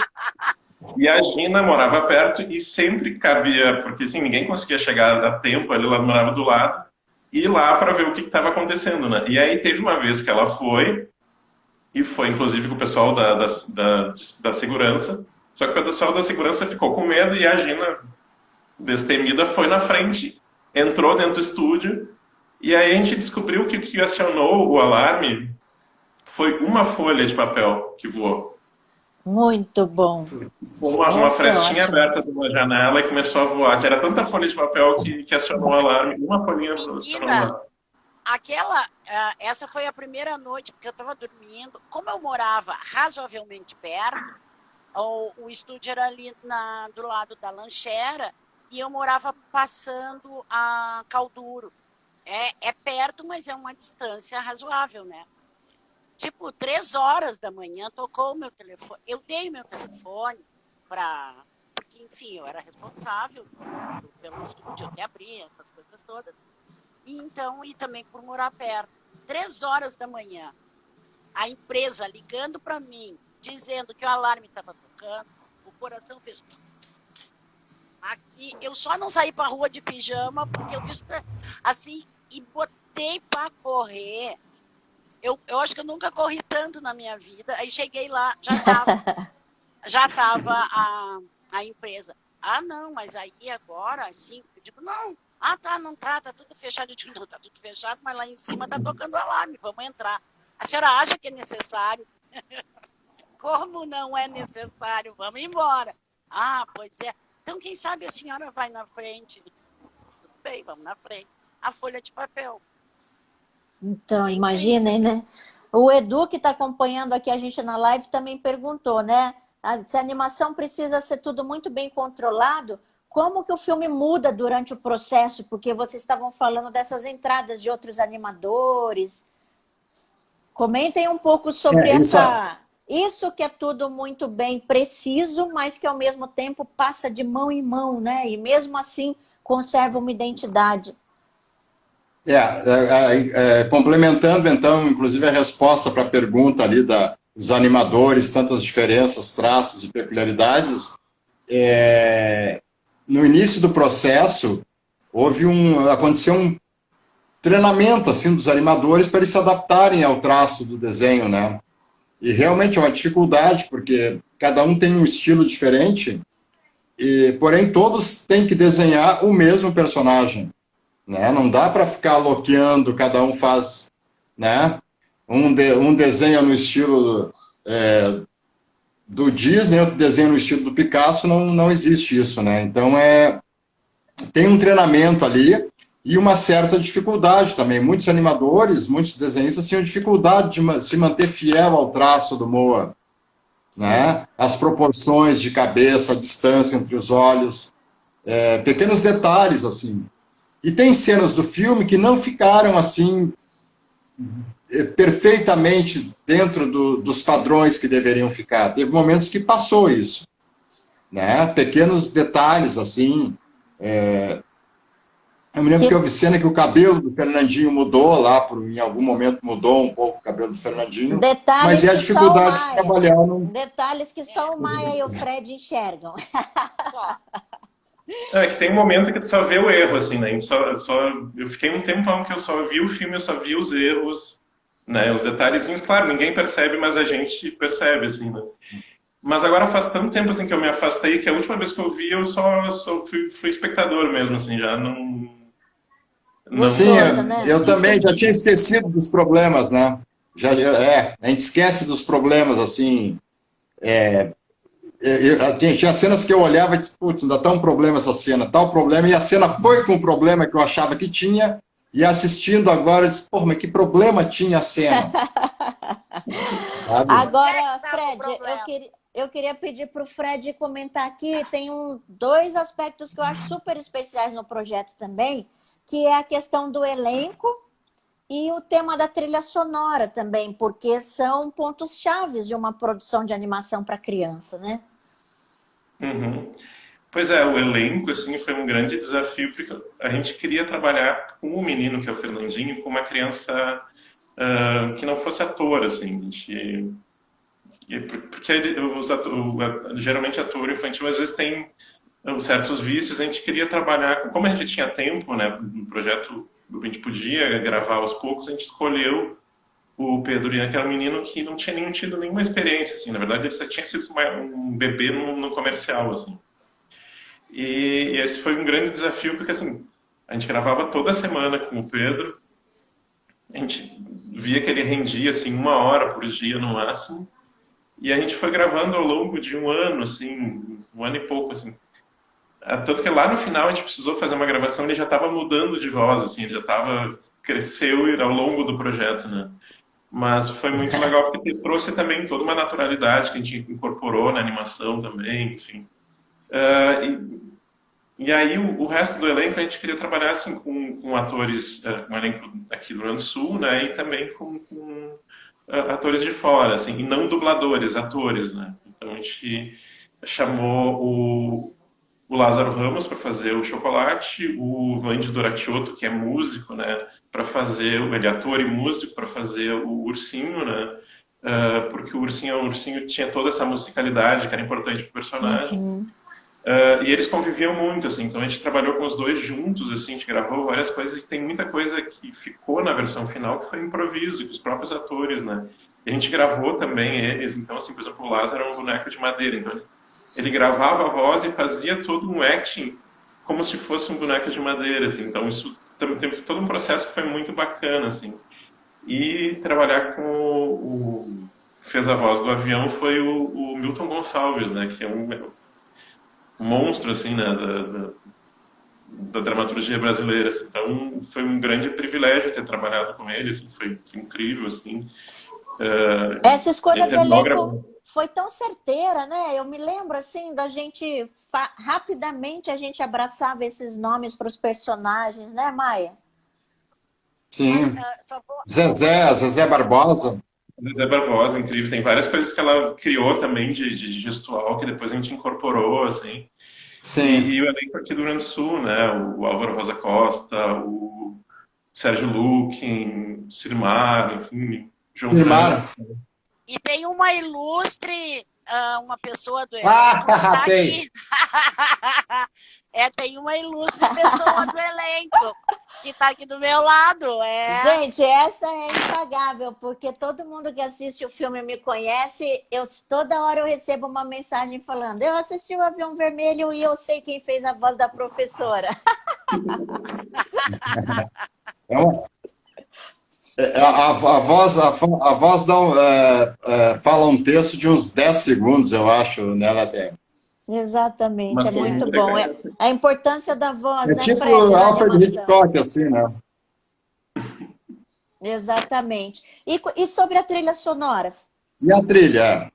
E a Gina morava perto e sempre cabia, porque assim, ninguém conseguia chegar a tempo, ela morava do lado, e ir lá para ver o que estava acontecendo, né? E aí teve uma vez que ela foi, e foi inclusive com o pessoal da segurança, só que o pessoal da segurança ficou com medo e a Gina, destemida, foi na frente, entrou dentro do estúdio, e aí a gente descobriu que o que acionou o alarme foi uma folha de papel que voou. Muito bom. Uma Essa é frestinha ótima. aberta de uma janela e começou a voar. Era tanta folha de papel que acionou o alarme. Uma folhinha acionou o Menina, alarme. essa foi a primeira noite, porque eu estava dormindo. Como eu morava razoavelmente perto, o estúdio era ali do lado da lanchera, e eu morava passando a Calduro. É perto, mas é uma distância razoável, né? Tipo, 3 horas da manhã, tocou o meu telefone. Eu dei meu telefone porque, enfim, eu era responsável pelo estúdio, eu que abri essas coisas todas. E também por morar perto. 3 horas da manhã, a empresa ligando para mim, dizendo que o alarme estava tocando, o coração fez... Aqui, eu só não saí para rua de pijama, porque eu fiz assim, e botei para correr. Eu acho que eu nunca corri tanto na minha vida. Aí cheguei lá, já tava a empresa. Ah, não, mas aí agora, sim. Eu digo, não. Ah, tá, não tá tudo fechado. Eu digo, não, tá tudo fechado, mas lá em cima tá tocando alarme, vamos entrar. A senhora acha que é necessário? Como não é necessário? Vamos embora. Ah, pois é. Então, quem sabe a senhora vai na frente? Tudo bem, vamos na frente. A folha de papel. Então, imaginem, né? O Edu, que está acompanhando aqui a gente na live, também perguntou, né? Se a animação precisa ser tudo muito bem controlado, como que o filme muda durante o processo? Porque vocês estavam falando dessas entradas de outros animadores. Comentem um pouco sobre isso que é tudo muito bem preciso, mas que ao mesmo tempo passa de mão em mão, né? E mesmo assim conserva uma identidade. Complementando, então, inclusive a resposta para a pergunta ali dos animadores, tantas diferenças, traços e peculiaridades, no início do processo, aconteceu um treinamento assim, dos animadores para eles se adaptarem ao traço do desenho, né? E realmente é uma dificuldade, porque cada um tem um estilo diferente, porém, todos têm que desenhar o mesmo personagem, né? Não dá para ficar loqueando, cada um faz, né? Um desenha no estilo do Disney, outro desenha no estilo do Picasso, não existe isso, né? Então, tem um treinamento ali e uma certa dificuldade também. Muitos animadores, muitos desenhistas tinham dificuldade de se manter fiel ao traço do Moa, né? As proporções de cabeça, a distância entre os olhos, pequenos detalhes, assim. E tem cenas do filme que não ficaram, assim, perfeitamente dentro dos padrões que deveriam ficar. Teve momentos que passou isso, né? Pequenos detalhes, assim. Eu me lembro que houve cena que o cabelo do Fernandinho mudou lá, em algum momento mudou um pouco o cabelo do Fernandinho, Detalhes mas é a que só o dificuldade de se Maia. trabalhar no... Detalhes que só o Maia e o Fred enxergam. Só. É que tem um momento que tu só vê o erro, assim, né? A gente eu fiquei um tempão que eu só vi o filme, eu só vi os erros, né? Os detalhezinhos, claro, ninguém percebe, mas a gente percebe, assim, né? Mas agora faz tanto tempo, assim, que eu me afastei, que a última vez que eu vi, eu só fui espectador mesmo, assim, já não... Sim, Gostoso, né? eu também já tinha esquecido dos problemas, né? A gente esquece dos problemas, assim. Tinha cenas que eu olhava e disse, putz, ainda tá um problema essa cena, tal problema, e a cena foi com o problema que eu achava que tinha, e assistindo agora, eu disse, porra, mas que problema tinha a cena? Sabe? Agora, Tá com Fred, problema. eu queria pedir para o Fred comentar aqui, tem dois aspectos que eu acho super especiais no projeto também, que é a questão do elenco e o tema da trilha sonora também, porque são pontos chaves de uma produção de animação para criança, né? Uhum. Pois é, o elenco, assim, foi um grande desafio, porque a gente queria trabalhar com o menino, que é o Fernandinho, com uma criança que não fosse ator, assim, porque geralmente ator infantil às vezes tem certos vícios, a gente queria trabalhar, como a gente tinha tempo, né, no projeto, a gente podia gravar aos poucos, a gente escolheu o Pedro Ian, que era um menino que não tinha tido nenhuma experiência, assim, na verdade ele só tinha sido um bebê no comercial, assim. E esse foi um grande desafio, porque assim, a gente gravava toda semana com o Pedro, a gente via que ele rendia assim 1 hora por dia no máximo, e a gente foi gravando ao longo de um ano, assim, 1 ano e pouco, assim. Tanto que lá no final a gente precisou fazer uma gravação, ele já estava mudando de voz, assim, ele já cresceu ao longo do projeto, né? Mas foi muito legal porque trouxe também toda uma naturalidade que a gente incorporou na animação também, enfim. E aí o resto do elenco a gente queria trabalhar assim com atores, um elenco aqui do Rio Grande do Sul, né? E também com atores de fora, assim, e não dubladores, atores, né? Então a gente chamou o Lázaro Ramos para fazer o Chocolate, o Vandy Doratiotto, que é músico, né? Para fazer, ele é ator e músico, para fazer o Ursinho, né? Porque o Ursinho tinha toda essa musicalidade que era importante para o personagem. E eles conviviam muito, assim, então a gente trabalhou com os dois juntos, assim, a gente gravou várias coisas e tem muita coisa que ficou na versão final que foi improviso, que os próprios atores, né? E a gente gravou também eles, então, assim, por exemplo, o Lázaro era um boneco de madeira, então ele gravava a voz e fazia todo um acting como se fosse um boneco de madeira, assim, então isso também teve todo um processo que foi muito bacana, assim. E trabalhar com fez a voz do avião foi o Milton Gonçalves, né, que é um monstro, assim, né, da dramaturgia brasileira, assim. Então foi um grande privilégio ter trabalhado com ele, assim, foi incrível, assim. Essa escolha do elenco foi tão certeira, né? Eu me lembro, assim, da gente, rapidamente a gente abraçava esses nomes para os personagens, né, Maia? Sim. Zezé Barbosa. Zezé Barbosa, incrível. Tem várias coisas que ela criou também de gestual que depois a gente incorporou, assim. Sim. E o elenco aqui do Rio Grande do Sul, né? O Álvaro Rosa Costa, o Sérgio Luquem, Cirmar, enfim, João Cirmar. E tem uma ilustre, uma pessoa do tem. aqui. Tem uma ilustre pessoa do elenco que está aqui do meu lado. Gente, essa é impagável, porque todo mundo que assiste o filme me conhece. Toda hora eu recebo uma mensagem falando: eu assisti o Avião Vermelho e eu sei quem fez a voz da professora. É uma- a voz fala um texto de uns 10 segundos, eu acho, nela até. Exatamente, Mas é foi muito muito bom. legal, assim. A importância da voz, É né, tipo Fred, na Alfred animação. Hitchcock, assim, né? Exatamente. E sobre a trilha sonora? E a trilha?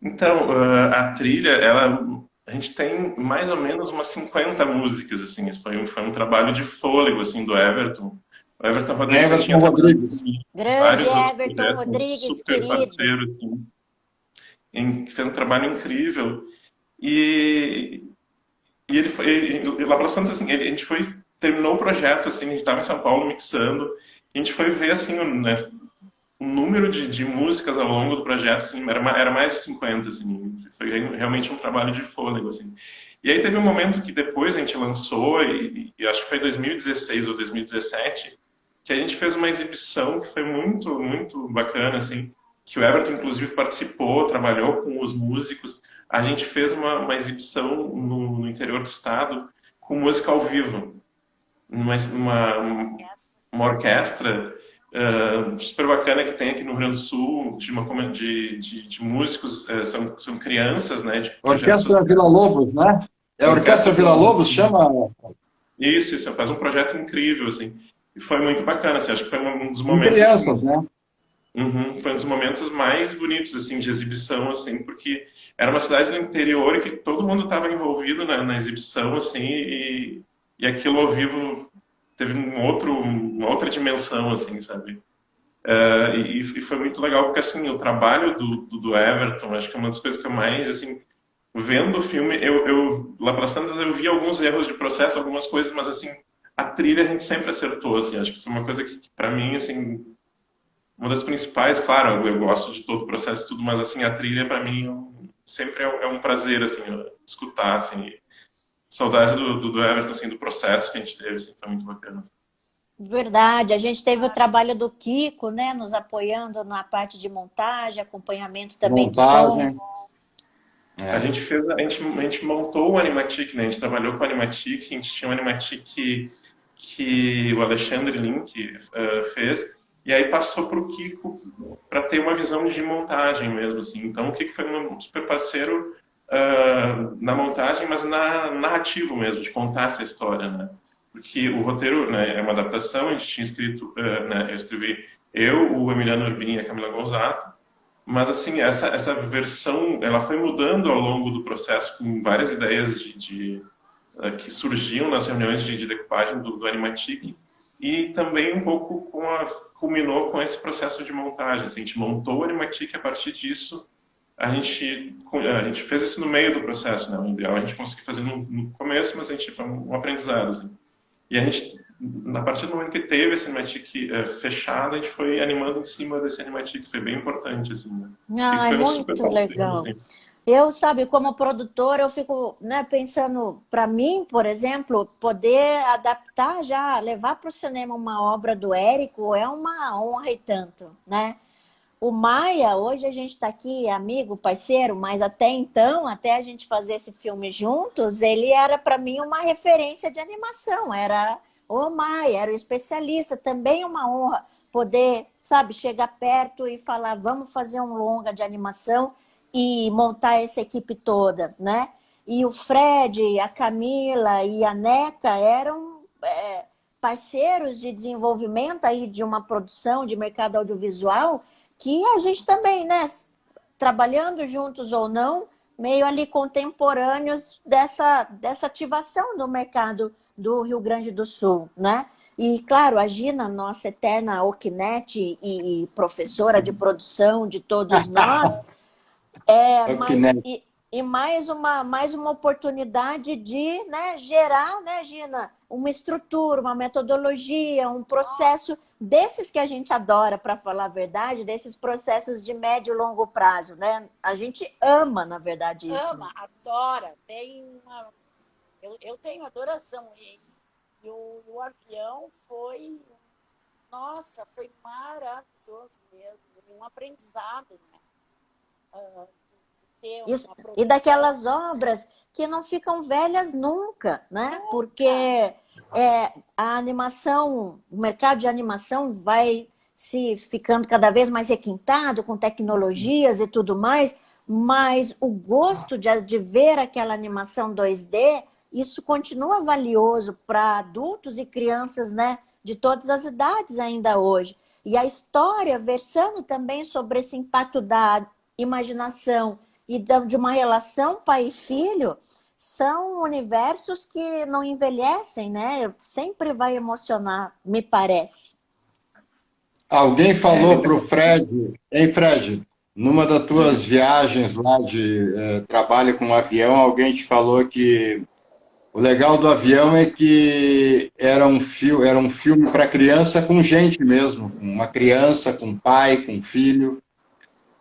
Então, a trilha, a gente tem mais ou menos umas 50 músicas, assim. Isso foi um trabalho de fôlego, assim, do Everton. O Everton Rodrigues já Everton tinha trabalhado Rodrigues. em Grande vários outros Everton projetos, um Rodrigues, super querido. parceiro, assim, fez um trabalho incrível. E, e ele foi, e lá pelas tantas, assim, a gente terminou o projeto, assim, a gente estava em São Paulo mixando, e a gente foi ver, assim, né, o número de músicas ao longo do projeto, assim, era mais de 50, assim, foi realmente um trabalho de fôlego, assim. E aí teve um momento que depois a gente lançou, e acho que foi 2016 ou 2017, que a gente fez uma exibição que foi muito, muito bacana, assim, que o Everton, inclusive, participou, trabalhou com os músicos. A gente fez uma exibição no interior do estado com música ao vivo, uma orquestra super bacana que tem aqui no Rio Grande do Sul, de músicos, são crianças, né, de projetos Orquestra sociais. Vila Lobos, né? É a Orquestra Orquestra Vila Vila Lobos, Lobos. chama? Isso, faz um projeto incrível, assim. E foi muito bacana, assim, acho que foi um dos Com momentos, assim, crianças, né? foi um dos momentos mais bonitos, assim, de exibição, assim, porque era uma cidade no interior e que todo mundo estava envolvido na exibição, assim, e aquilo ao vivo teve uma outra dimensão, assim, sabe? E foi muito legal, porque, assim, o trabalho do Everton, acho que é uma das coisas que eu mais, assim, vendo o filme, lá pelas tantas eu vi alguns erros de processo, algumas coisas, mas, assim, a trilha a gente sempre acertou, assim, acho que foi uma coisa que para mim, assim, uma das principais, claro, eu gosto de todo o processo e tudo, mas, assim, a trilha para mim sempre é um prazer, assim, escutar, assim, saudade do Everton, assim, do processo que a gente teve, assim, foi muito bacana. Verdade, a gente teve o trabalho do Kiko, né, nos apoiando na parte de montagem, acompanhamento também de som. Montagem. A gente fez, a gente montou o Animatic, né? A gente trabalhou com o Animatic, a gente tinha um Animatic que o Alexandre Link fez, e aí passou para o Kiko para ter uma visão de montagem mesmo, assim. Então o Kiko foi um super parceiro na montagem, mas na narrativo mesmo, de contar essa história, né? Porque o roteiro, né, é uma adaptação, a gente tinha escrito, né, eu escrevi o Emiliano Urbini e a Camila Gonzato, mas, assim, essa versão, ela foi mudando ao longo do processo, com várias ideias que surgiam nas reuniões de decupagem do Animatic, e também um pouco culminou com esse processo de montagem. Assim, a gente montou o Animatic, a partir disso, a gente fez isso no meio do processo, né? O ideal é a gente conseguir fazer no começo, mas a gente foi um aprendizado, assim. E a gente, a partir do momento que teve esse Animatic fechado, a gente foi animando em cima desse Animatic, foi bem importante, assim, né? Ah, é Foi um super muito parceiro, legal. assim. Eu, sabe, como produtora, eu fico, né, pensando, para mim, por exemplo, poder adaptar já, levar para o cinema uma obra do Érico é uma honra e tanto, né? O Maia, hoje a gente está aqui, amigo, parceiro, mas até então, até a gente fazer esse filme juntos, ele era para mim uma referência de animação, era o Maia, era o especialista, também uma honra poder, sabe, chegar perto e falar, vamos fazer um longa de animação e montar essa equipe toda, né? E o Fred, a Camila e a Neca eram parceiros de desenvolvimento aí de uma produção de mercado audiovisual que a gente também, né, trabalhando juntos ou não, meio ali contemporâneos dessa ativação do mercado do Rio Grande do Sul, né? E, claro, a Gina, nossa eterna Oknet e professora de produção de todos nós, mais uma oportunidade de, né, gerar, né, Gina, uma estrutura, uma metodologia, um processo desses que a gente adora, para falar a verdade, desses processos de médio e longo prazo, né? A gente ama, na verdade, isso. Ama, adora. Tem Eu tenho adoração. E o avião foi, nossa, foi maravilhoso mesmo. Um aprendizado, né? De ter Isso. uma E produção. daquelas obras que não ficam velhas nunca, né? Nunca. Porque a animação, o mercado de animação vai se ficando cada vez mais requintado com tecnologias e tudo mais, mas o gosto de ver aquela animação 2D, isso continua valioso para adultos e crianças, né, de todas as idades ainda hoje. E a história, versando também sobre esse impacto da imaginação e de uma relação pai e filho, são universos que não envelhecem, né? Sempre vai emocionar, me parece. Alguém falou para o Fred, hein, Fred? Numa das tuas viagens lá de trabalho com avião, alguém te falou que o legal do avião é que era um filme para criança com gente mesmo, com uma criança, com pai, com filho,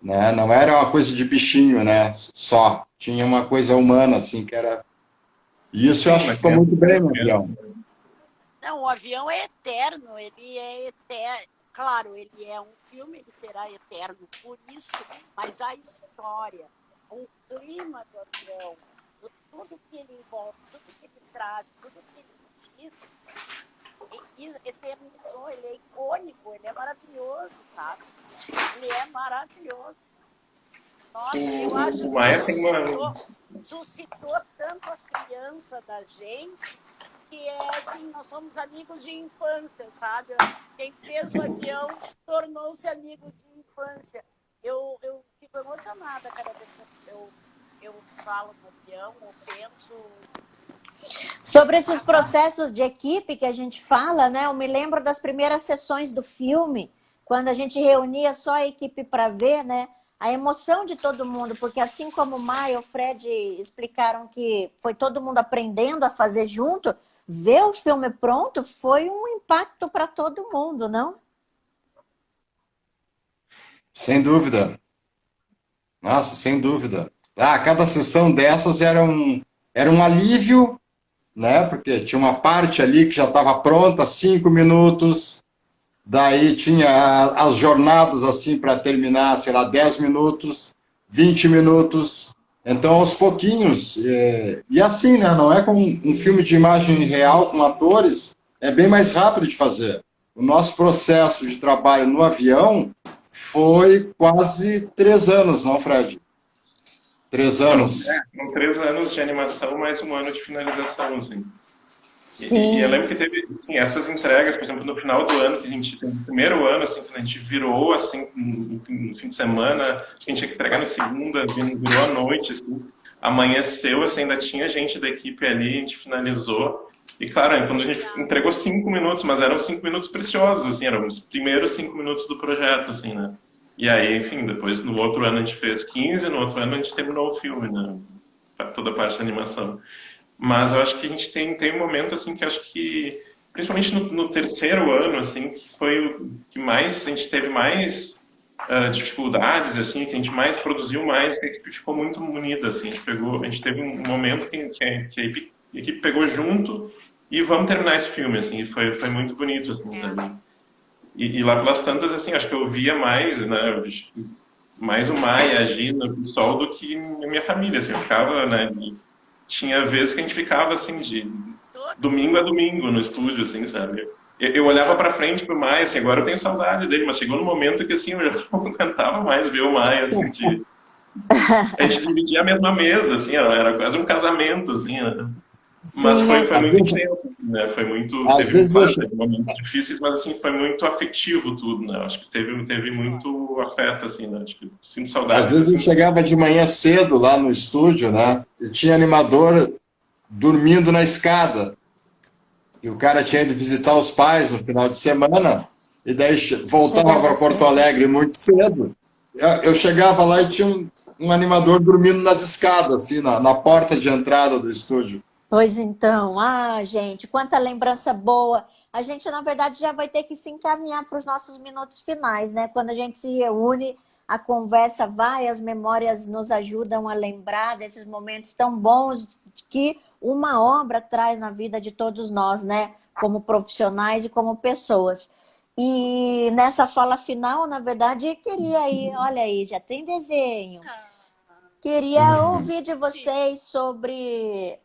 né? Não era uma coisa de bichinho, né? Só tinha uma coisa humana assim que era. E isso eu Sim, acho que uma ficou criança, muito bem no avião. Não, o avião é eterno, ele é eterno. Claro, ele é um filme, ele será eterno por isso, mas a história, o clima do avião, tudo que ele envolve, tudo que ele traz, tudo que ele diz, ele eternizou, ele é icônico, ele é maravilhoso, sabe? Ele é maravilhoso. Nossa, eu acho o que Maia tem uma... suscitou tanto a criança da gente que é assim, nós somos amigos de infância, sabe? Quem fez o avião tornou-se amigo de infância. Eu fico emocionada cada vez que eu falo no avião, eu penso. Sobre esses processos de equipe que a gente fala, né? Eu me lembro das primeiras sessões do filme, quando a gente reunia só a equipe para ver, né? A emoção de todo mundo, porque assim como o Maia e o Fred explicaram que foi todo mundo aprendendo a fazer junto, ver o filme pronto foi um impacto para todo mundo, não? Sem dúvida. Nossa, sem dúvida. Cada sessão dessas era um alívio, né? Porque tinha uma parte ali que já estava pronta, 5 minutos, daí tinha as jornadas assim para terminar, sei lá, 10 minutos, 20 minutos. Então, aos pouquinhos, e assim, né? Não é como um filme de imagem real com atores, é bem mais rápido de fazer. O nosso processo de trabalho no avião foi quase 3 anos, não, Fred? 3 anos. São 3 anos de animação, mais um ano de finalização, assim. Sim. E eu lembro que teve, assim, essas entregas, por exemplo, no final do ano, que a gente, no primeiro ano, assim, quando a gente virou, assim, no fim de semana, a gente tinha que entregar no segunda, virou à noite, assim, amanheceu, assim, ainda tinha gente da equipe ali, a gente finalizou. E, claro, quando a gente entregou 5 minutos, mas eram 5 minutos preciosos, assim, eram os primeiros 5 minutos do projeto, assim, né? E aí, enfim, depois, no outro ano a gente fez 15, no outro ano a gente terminou o filme, né? Toda a parte da animação. Mas eu acho que a gente tem um momento, assim, que acho que, principalmente no terceiro ano, assim, que foi o que mais, a gente teve mais dificuldades, assim, que a gente mais produziu mais, que a equipe ficou muito unida, assim, a gente teve um momento que a equipe pegou junto e vamos terminar esse filme, assim, e foi muito bonito, assim, sabe? E lá pelas tantas, assim, acho que eu via mais, né, mais o Maia, a Gina, o pessoal do que a minha família, assim, eu ficava, né, tinha vezes que a gente ficava, assim, de domingo a domingo no estúdio, assim, sabe? Eu olhava pra frente pro Maia, assim, agora eu tenho saudade dele, mas chegou no momento que, assim, eu já não aguentava mais ver o Maia, assim, a gente dividia a mesma mesa, assim, era quase um casamento, assim, né? Mas Sim, foi muito intenso, né? Foi muito, Às vezes eu, teve momentos difíceis, mas assim, foi muito afetivo tudo, né? Acho que teve muito afeto, assim, né? Acho que sinto às saudades, vezes eu assim. chegava de manhã cedo lá no estúdio, né? E tinha animador dormindo na escada. E o cara tinha ido visitar os pais no final de semana, e daí voltava para Porto Alegre muito cedo. Eu chegava lá e tinha um animador dormindo nas escadas, assim, na porta de entrada do estúdio. Pois então, gente, quanta lembrança boa. A gente, na verdade, já vai ter que se encaminhar para os nossos minutos finais, né? Quando a gente se reúne, a conversa vai, as memórias nos ajudam a lembrar desses momentos tão bons que uma obra traz na vida de todos nós, né? Como profissionais e como pessoas. E nessa fala final, na verdade, queria ir, olha aí, já tem desenho. Queria ouvir de vocês sobre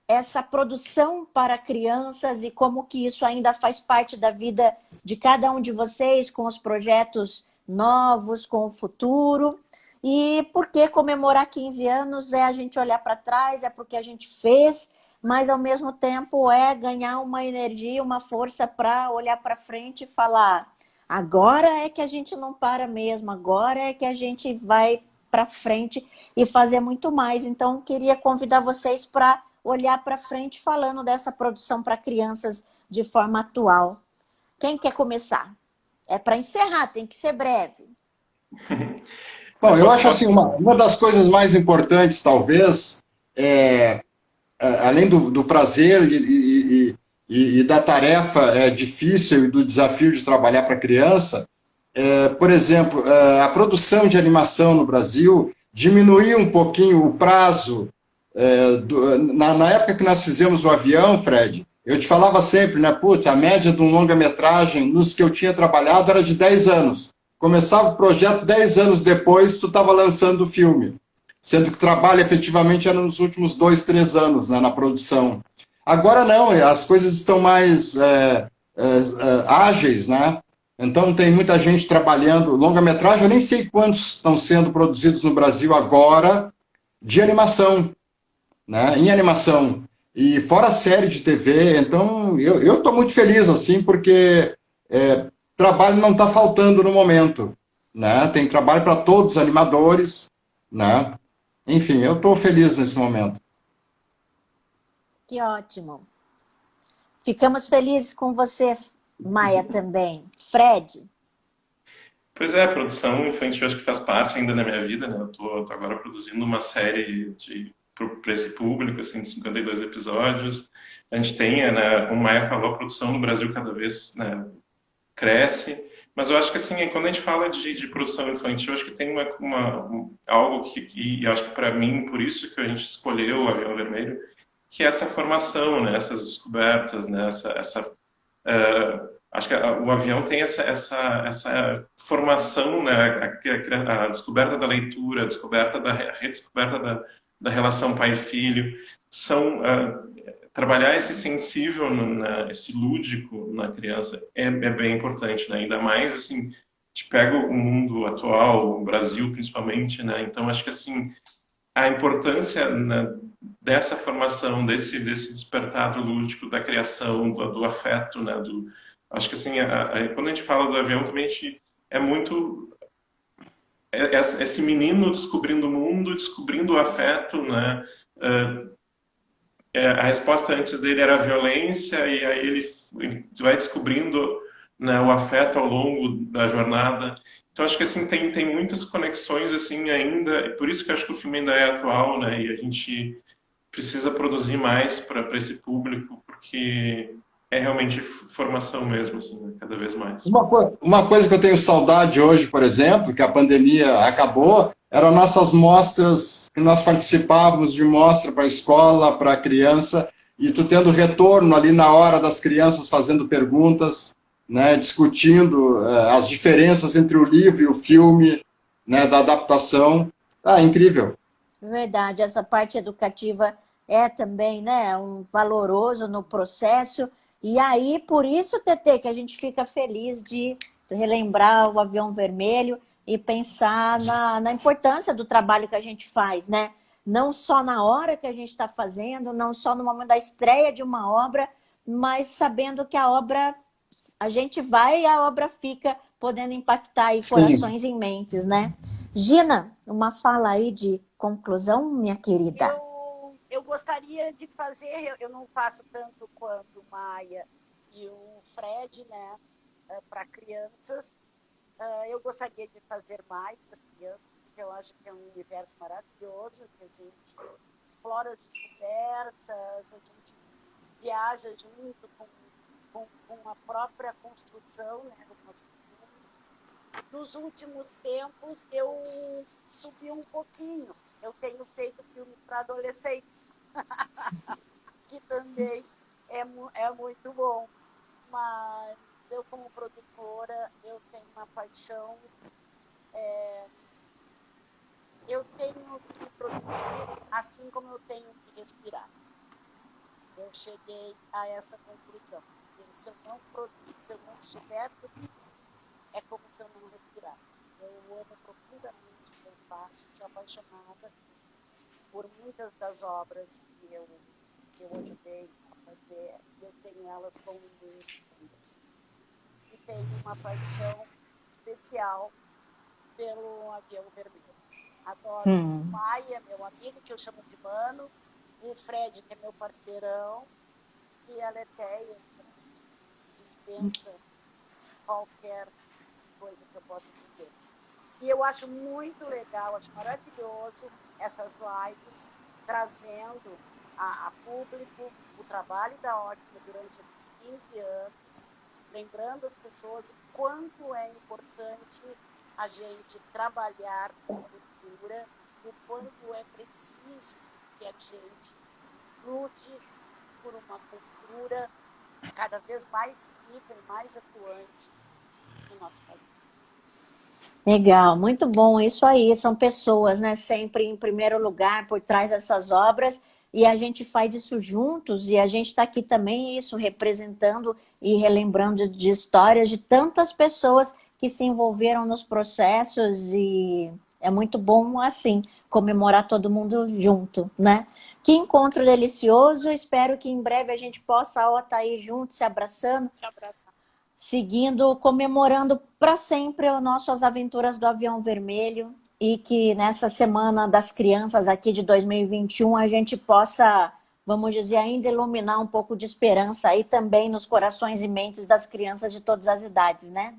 essa produção para crianças e como que isso ainda faz parte da vida de cada um de vocês, com os projetos novos, com o futuro. E porque comemorar 15 anos é a gente olhar para trás, é porque a gente fez, mas ao mesmo tempo é ganhar uma energia, uma força para olhar para frente e falar: agora é que a gente não para mesmo, agora é que a gente vai para frente e fazer muito mais. Então, queria convidar vocês para olhar para frente falando dessa produção para crianças de forma atual. Quem quer começar? É para encerrar, tem que ser breve. Bom, eu acho assim, uma das coisas mais importantes, talvez, além do prazer e da tarefa difícil e do desafio de trabalhar para criança, por exemplo, a produção de animação no Brasil diminuiu um pouquinho o prazo. Na época que nós fizemos o Avião, Fred, eu te falava sempre, né? Putz, a média de um longa-metragem nos que eu tinha trabalhado era de 10 anos. Começava o projeto, 10 anos depois, tu estava lançando o filme. Sendo que o trabalho efetivamente era nos últimos 2, 3 anos, né, na produção. Agora não, as coisas estão mais ágeis, né? Então tem muita gente trabalhando. Longa-metragem, eu nem sei quantos estão sendo produzidos no Brasil agora de animação, né? Em animação. E fora série de TV. Então eu estou muito feliz, assim, porque trabalho não está faltando no momento, né? Tem trabalho para todos os animadores, né? Enfim, eu estou feliz nesse momento. Que ótimo. Ficamos felizes com você, Maia, também. Fred? Pois é, a produção infantil acho que faz parte ainda da minha vida, né? Eu tô agora produzindo uma série para esse público, assim, de 52 episódios. A gente tem, né, como o Maia falou, a produção no Brasil cada vez, né, cresce. Mas eu acho que, assim, quando a gente fala de produção infantil, acho que tem algo que eu acho que, para mim, por isso que a gente escolheu o Avião Vermelho, que é essa formação, né, essas descobertas, né, acho que o avião tem essa formação, né, a descoberta da leitura, a descoberta da redescoberta da relação pai-filho, são trabalhar esse sensível, esse lúdico na criança é bem importante, né? Ainda mais assim, a gente pega o mundo atual, o Brasil principalmente, né? Então acho que assim a importância, né, dessa formação, desse despertar do lúdico, da criação, do afeto, né? Acho que assim, quando a gente fala do avião, também a gente é muito esse menino descobrindo o mundo, descobrindo o afeto, né? A resposta antes dele era a violência, e aí ele vai descobrindo, né, o afeto ao longo da jornada. Então acho que assim tem muitas conexões assim ainda, e por isso que acho que o filme ainda é atual, né? E a gente precisa produzir mais para esse público, porque é realmente formação mesmo, assim, né, cada vez mais. Uma coisa que eu tenho saudade hoje, por exemplo, que a pandemia acabou, eram nossas mostras, que nós participávamos de mostra para a escola, para a criança, e tu tendo retorno ali na hora das crianças fazendo perguntas, né, discutindo as diferenças entre o livro e o filme, né, da adaptação. Incrível. Verdade, essa parte educativa é também, né, um valoroso no processo. E aí, por isso, Tetê, que a gente fica feliz de relembrar o Avião Vermelho e pensar na importância do trabalho que a gente faz, né? Não só na hora que a gente está fazendo, não só no momento da estreia de uma obra, mas sabendo que a obra, a gente vai e a obra fica podendo impactar aí corações e mentes, né? Gina, uma fala aí de conclusão, minha querida. Eu gostaria de fazer, eu não faço tanto quanto o Maia e o Fred, né, para crianças. Eu gostaria de fazer mais para crianças, porque eu acho que é um universo maravilhoso, que a gente explora as descobertas, a gente viaja junto com a própria construção, né, do nosso mundo. Nos últimos tempos, eu subi um pouquinho. Eu tenho feito filme para adolescentes, que também é muito bom. Mas eu, como produtora, eu tenho uma paixão. Eu tenho que produzir assim como eu tenho que respirar. Eu cheguei a essa conclusão. Se eu não produzir, se eu não estiver produzindo, é como se eu não respirasse. Eu amo profundamente o que eu faço, sou apaixonada por muitas das obras que eu ajudei a fazer. Eu tenho elas como muito. E tenho uma paixão especial pelo Avião Vermelho. Adoro o Maia, meu amigo, que eu chamo de mano, o Fred, que é meu parceirão, e a Letéia, que dispensa qualquer coisa que eu possa dizer. E eu acho muito legal, acho maravilhoso essas lives trazendo a público o trabalho da Ótima durante esses 15 anos, lembrando as pessoas o quanto é importante a gente trabalhar com cultura e o quanto é preciso que a gente lute por uma cultura cada vez mais rica e mais atuante no nosso país. Legal, muito bom, isso aí, são pessoas, né, sempre em primeiro lugar por trás dessas obras, e a gente faz isso juntos, e a gente está aqui também, isso, representando e relembrando de histórias de tantas pessoas que se envolveram nos processos, e é muito bom, assim, comemorar todo mundo junto, né? Que encontro delicioso, espero que em breve a gente possa estar aí juntos, se abraçando, Se abraçar. seguindo, comemorando para sempre as nossas aventuras do Avião Vermelho, e que nessa Semana das Crianças aqui de 2021 a gente possa, vamos dizer, ainda iluminar um pouco de esperança aí também nos corações e mentes das crianças de todas as idades, né?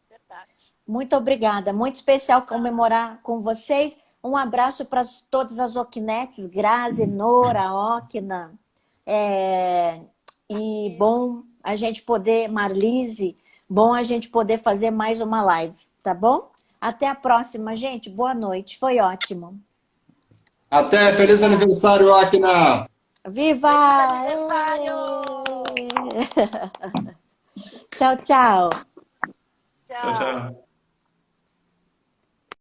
Verdade. Muito obrigada, muito especial comemorar com vocês. Um abraço para todas as Okinetes, Grazi, Nora, Okina, e bom a gente poder, Marlise, bom a gente poder fazer mais uma live, tá bom? Até a próxima, gente. Boa noite, foi ótimo. Até, feliz aniversário, Akina! Viva! Feliz aniversário! Tchau, tchau. Tchau, tchau.